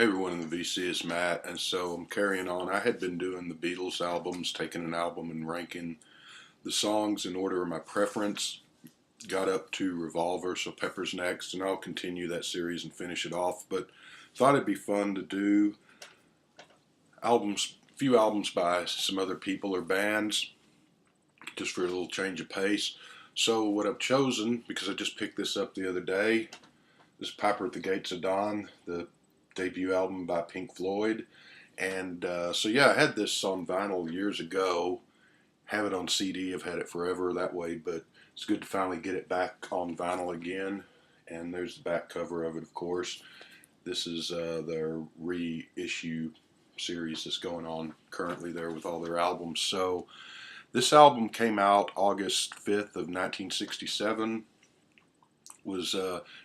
Hey everyone, in the VC is Matt, and so I'm carrying on. I had been doing the Beatles albums, taking an album and ranking the songs in order of my preference. Got up to Revolver, so Pepper's next, and I'll continue that series and finish it off. But thought it'd be fun to do few albums by some other people or bands, just for a little change of pace. So what I've chosen, because I just picked this up the other day, is Piper at the Gates of Dawn, the debut album by Pink Floyd. And so, yeah, I had this on vinyl years ago. Have it on CD. I've had it forever that way, but it's good to finally get it back on vinyl again. And there's the back cover of it, of course. This is their reissue series that's going on currently there with all their albums. So this album came out August 5th of 1967. Was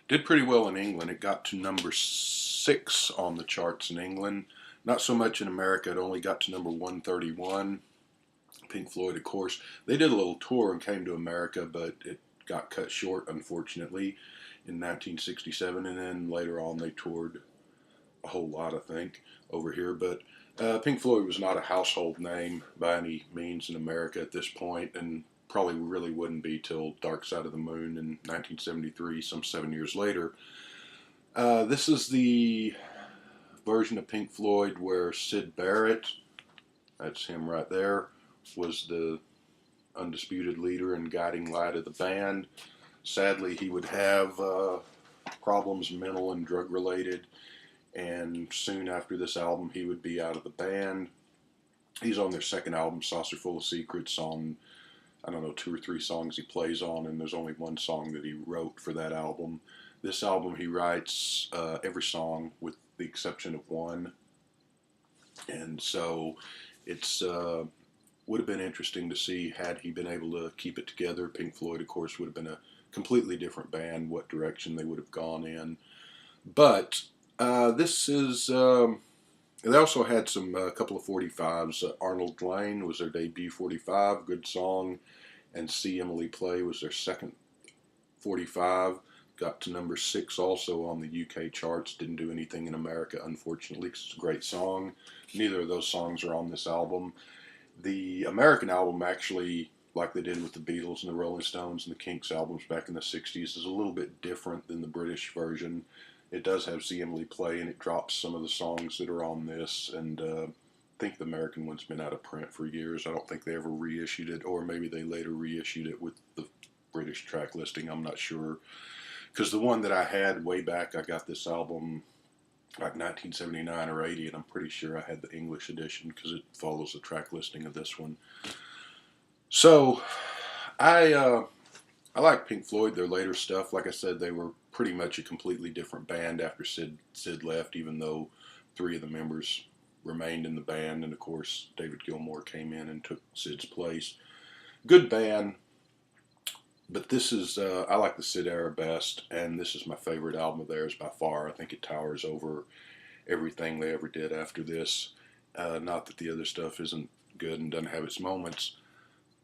did pretty well in England. It got to number 6 on the charts in England. Not so much in America. It only got to number 131. Pink Floyd, of course, they did a little tour and came to America, but it got cut short, unfortunately, in 1967. And then later on, they toured a whole lot, I think, over here. But Pink Floyd was not a household name by any means in America at this point, and probably really wouldn't be till Dark Side of the Moon in 1973, some 7 years later. This is the version of Pink Floyd where Syd Barrett, that's him right there, was the undisputed leader and guiding light of the band. Sadly, he would have problems, mental and drug related, and soon after this album, he would be out of the band. He's on their second album, Saucer Full of Secrets, on, I don't know, 2 or 3 songs he plays on, and there's only one song that he wrote for that album. This album, he writes every song with the exception of one, and so it's would have been interesting to see had he been able to keep it together. Pink Floyd, of course, would have been a completely different band, what direction they would have gone in. But this is, they also had some a couple of 45s. Arnold Lane was their debut 45, good song, and See Emily Play was their second 45. Got to number 6 also on the UK charts. Didn't do anything in America, unfortunately, because it's a great song. Neither of those songs are on this album. The American album, actually, like they did with the Beatles and the Rolling Stones and the Kinks albums back in the 60s, is a little bit different than the British version. It does have See Emily Play, and it drops some of the songs that are on this, and I think the American one's been out of print for years. I don't think they ever reissued it, or maybe they later reissued it with the British track listing. I'm not sure. Because the one that I had way back, I got this album like 1979 or 80, and I'm pretty sure I had the English edition because it follows the track listing of this one. So I like Pink Floyd, their later stuff. Like I said, they were pretty much a completely different band after Syd left, even though 3 of the members remained in the band, and of course David Gilmour came in and took Syd's place. Good band. But this is, I like the Syd era best, and this is my favorite album of theirs by far. I think it towers over everything they ever did after this. Not that the other stuff isn't good and doesn't have its moments.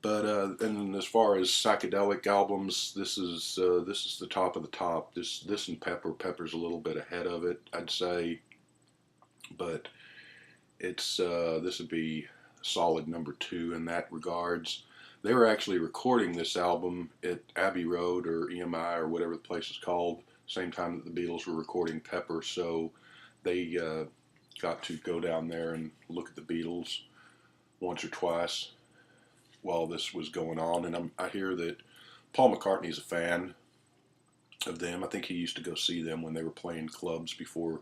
But and as far as psychedelic albums, this is the top of the top. This and Pepper's a little bit ahead of it, I'd say. But it's this would be solid number 2 in that regards. They were actually recording this album at Abbey Road or EMI or whatever the place is called, same time that the Beatles were recording Pepper, so they got to go down there and look at the Beatles once or twice while this was going on. And I hear that Paul McCartney's a fan of them. I think he used to go see them when they were playing clubs before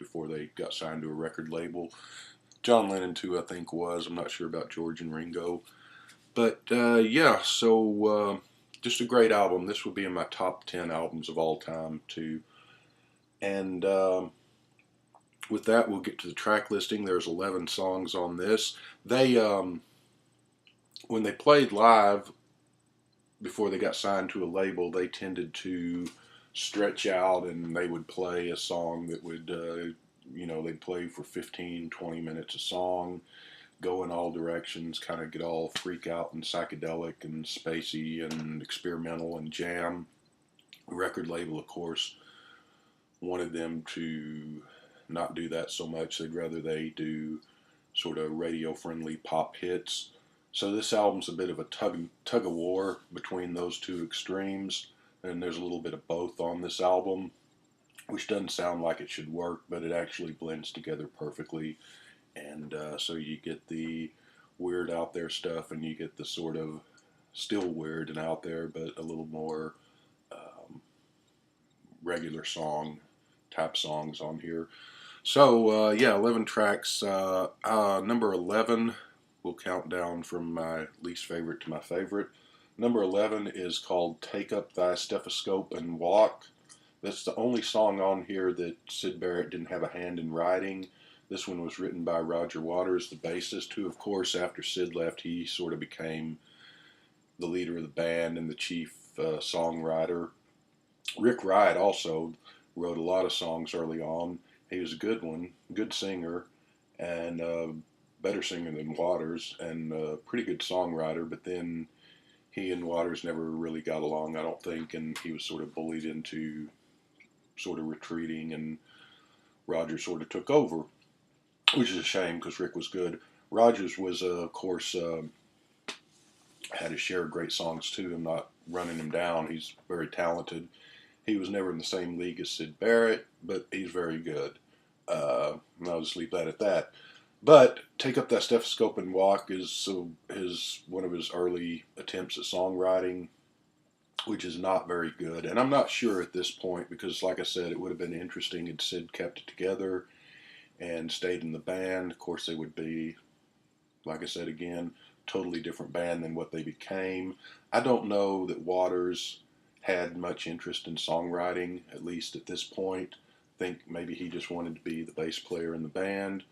they got signed to a record label. John Lennon too, I think, was. I'm not sure about George and Ringo. But yeah, so just a great album. This would be in my top 10 albums of all time too. And with that, we'll get to the track listing. There's 11 songs on this. They when they played live before they got signed to a label, they tended to stretch out, and they would play a song that would they'd play for 15, 20 minutes a song, go in all directions, kind of get all freak out and psychedelic and spacey and experimental and jam. The record label, of course, wanted them to not do that so much. They'd rather they do sort of radio-friendly pop hits. So this album's a bit of a tug of war between those two extremes, and there's a little bit of both on this album, which doesn't sound like it should work, but it actually blends together perfectly. And so you get the weird out there stuff, and you get the sort of still weird and out there, but a little more regular song type songs on here. So yeah, 11 tracks. Number 11, we'll count down from my least favorite to my favorite. Number 11 is called Take Up Thy Stethoscope and Walk. That's the only song on here that Syd Barrett didn't have a hand in writing. This one was written by Roger Waters, the bassist, who, of course, after Syd left, he sort of became the leader of the band and the chief songwriter. Rick Wright also wrote a lot of songs early on. He was a good one, good singer, and better singer than Waters, and a pretty good songwriter, but then he and Waters never really got along, I don't think, and he was sort of bullied into sort of retreating, and Rogers sort of took over, which is a shame because Rick was good. Rogers was, of course, had his share of great songs too. I'm not running him down. He's very talented. He was never in the same league as Syd Barrett, but he's very good. And I'll just leave that at that. But Take Up That Stethoscope and Walk is one of his early attempts at songwriting, which is not very good. And I'm not sure at this point because, like I said, it would have been interesting if Syd kept it together and stayed in the band. Of course, they would be, like I said again, totally different band than what they became. I don't know that Waters had much interest in songwriting, at least at this point. I think maybe he just wanted to be the bass player in the band.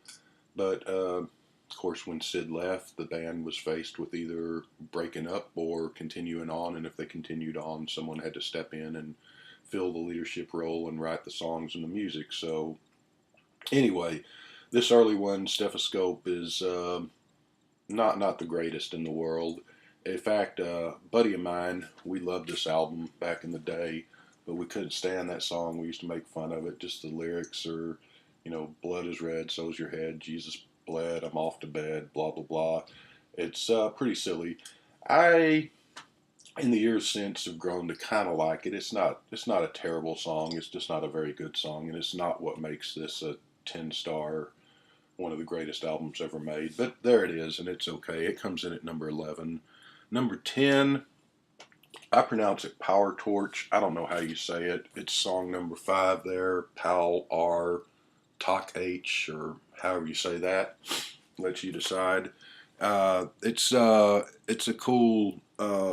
But, of course, when Syd left, the band was faced with either breaking up or continuing on. And if they continued on, someone had to step in and fill the leadership role and write the songs and the music. So, anyway, this early one, Stethoscope, is not the greatest in the world. In fact, a buddy of mine, we loved this album back in the day, but we couldn't stand that song. We used to make fun of it. Just the lyrics are, blood is red, so's your head, Jesus bled, I'm off to bed, blah, blah, blah. It's pretty silly. I, in the years since, have grown to kind of like it. It's not a terrible song. It's just not a very good song, and it's not what makes this a 10-star, one of the greatest albums ever made. But there it is, and it's okay. It comes in at number 11. Number 10, I pronounce it Power Torch. I don't know how you say it. It's song number 5 there, Pal R, Talk H, or however you say that. Let you decide. It's a cool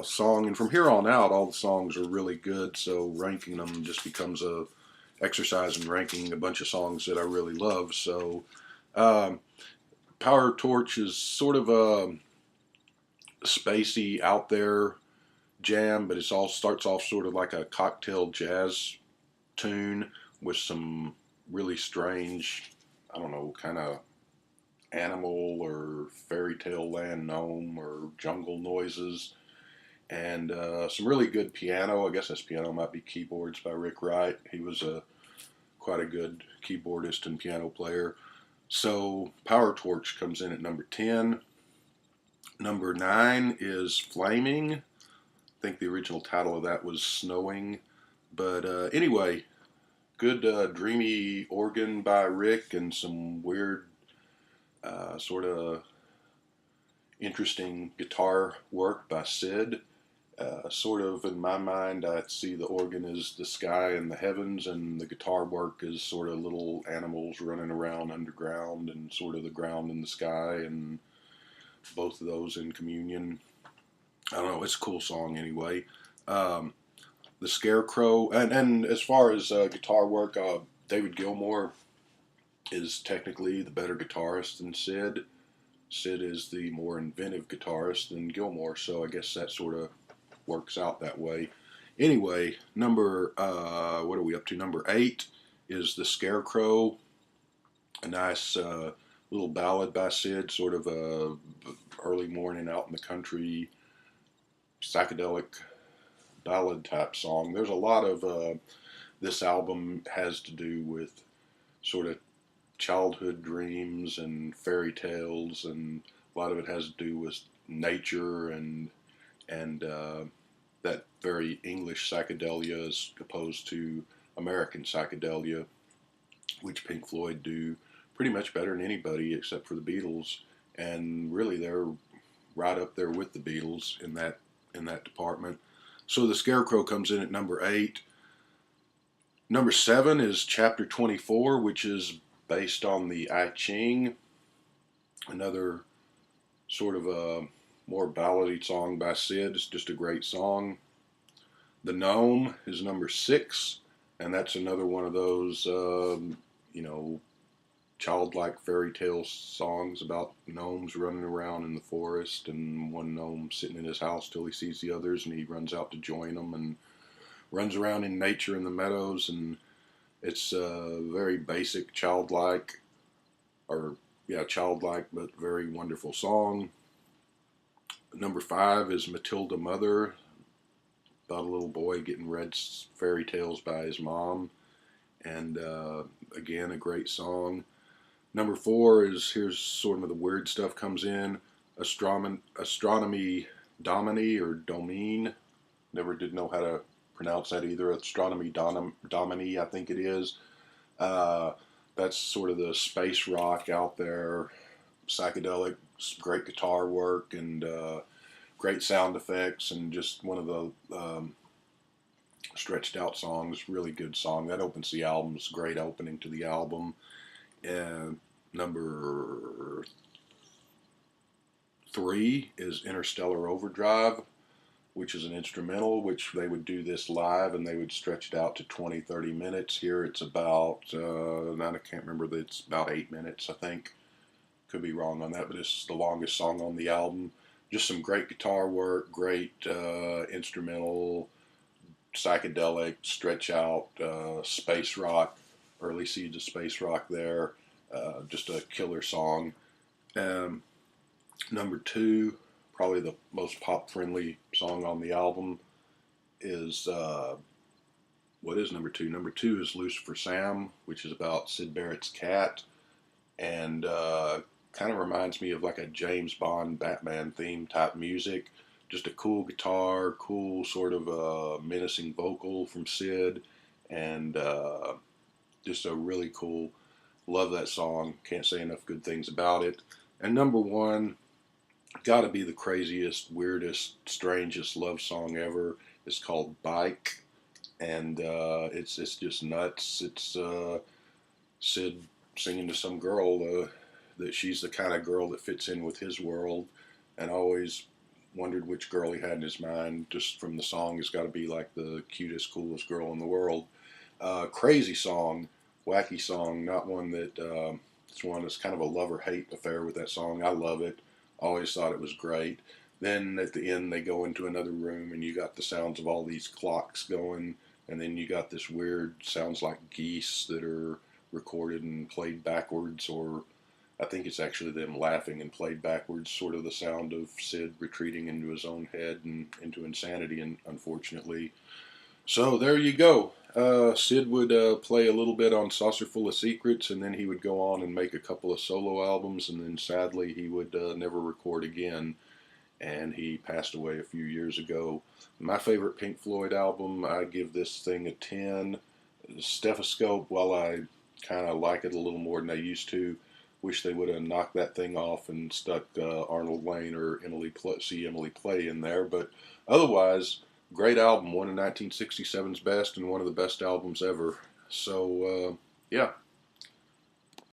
song, and from here on out, all the songs are really good, so ranking them just becomes a exercise in ranking a bunch of songs that I really love. So Power Torch is sort of a spacey, out there jam, but it all starts off sort of like a cocktail jazz tune with some really strange, I don't know, kind of animal or fairy tale land gnome or jungle noises, and some really good piano. I guess this piano might be keyboards by Rick Wright. He was quite a good keyboardist and piano player. So Power Torch comes in at number 10. Number 9 is Flaming. I think the original title of that was Snowing. But anyway, good dreamy organ by Rick and some weird sort of interesting guitar work by Syd. Sort of in my mind, I see the organ as the sky and the heavens, and the guitar work is sort of little animals running around underground and sort of the ground and the sky, and both of those in communion. I don't know, it's a cool song anyway. The Scarecrow, and as far as guitar work, David Gilmour is technically the better guitarist than Syd. Syd is the more inventive guitarist than Gilmour, so I guess that sort of works out that way. Anyway, what are we up to? Number 8 is The Scarecrow, a nice little ballad by Syd, sort of a early morning out in the country, psychedelic ballad type song. There's a lot of this album has to do with sort of childhood dreams and fairy tales, and a lot of it has to do with nature and that very English psychedelia as opposed to American psychedelia, which Pink Floyd do pretty much better than anybody except for the Beatles, and really they're right up there with the Beatles in that department. So the Scarecrow comes in at number 8. Number 7 is Chapter 24, which is based on the I Ching, another sort of a more ballady song by Syd. It's just a great song. The Gnome is number 6, and that's another one of those, you know, childlike fairy tale songs about gnomes running around in the forest, and one gnome sitting in his house till he sees the others, and he runs out to join them and runs around in nature in the meadows. And it's a very basic childlike, or yeah, childlike but very wonderful song. Number 5 is Matilda Mother, about a little boy getting read fairy tales by his mom, and again, a great song. Number 4 is, here's sort of the weird stuff comes in, Astronomy Domini, or Domine. Never did know how to pronounce that either. Astronomy Domini, I think it is. That's sort of the space rock out there, psychedelic, great guitar work, and great sound effects, and just one of the stretched out songs. Really good song. That opens the album. It's a great opening to the album. And number 3 is Interstellar Overdrive, which is an instrumental, which they would do this live and they would stretch it out to 20-30 minutes. Here it's about, I can't remember, it's about 8 minutes, I think. Could be wrong on that, but it's the longest song on the album. Just some great guitar work, great instrumental, psychedelic, stretch out, space rock, early seeds of space rock there. Just a killer song. Number 2, probably the most pop-friendly song on the album, is, what is number 2? Number 2 is Lucifer Sam, which is about Syd Barrett's cat, and kind of reminds me of like a James Bond Batman theme type music. Just a cool guitar, cool sort of menacing vocal from Syd, and just a really cool, love that song. Can't say enough good things about it. And number 1, got to be the craziest, weirdest, strangest love song ever. It's called Bike, and it's just nuts. It's Syd singing to some girl that she's the kind of girl that fits in with his world, and I always wondered which girl he had in his mind. Just from the song, it's got to be like the cutest, coolest girl in the world. Crazy song, wacky song, not one that, it's one that's kind of a love-or-hate affair with that song. I love it. Always thought it was great. Then at the end they go into another room and you got the sounds of all these clocks going, and then you got this weird sounds like geese that are recorded and played backwards, or I think it's actually them laughing and played backwards, sort of the sound of Syd retreating into his own head and into insanity, and unfortunately. So there you go. Syd would play a little bit on Saucerful of Secrets, and then he would go on and make a couple of solo albums, and then sadly he would never record again, and he passed away a few years ago. My favorite Pink Floyd album, I give this thing a 10. Stethoscope, while I kind of like it a little more than I used to, wish they would have knocked that thing off and stuck Arnold Wayne or Emily play in there, but otherwise, great album, one of 1967's best and one of the best albums ever. So, yeah,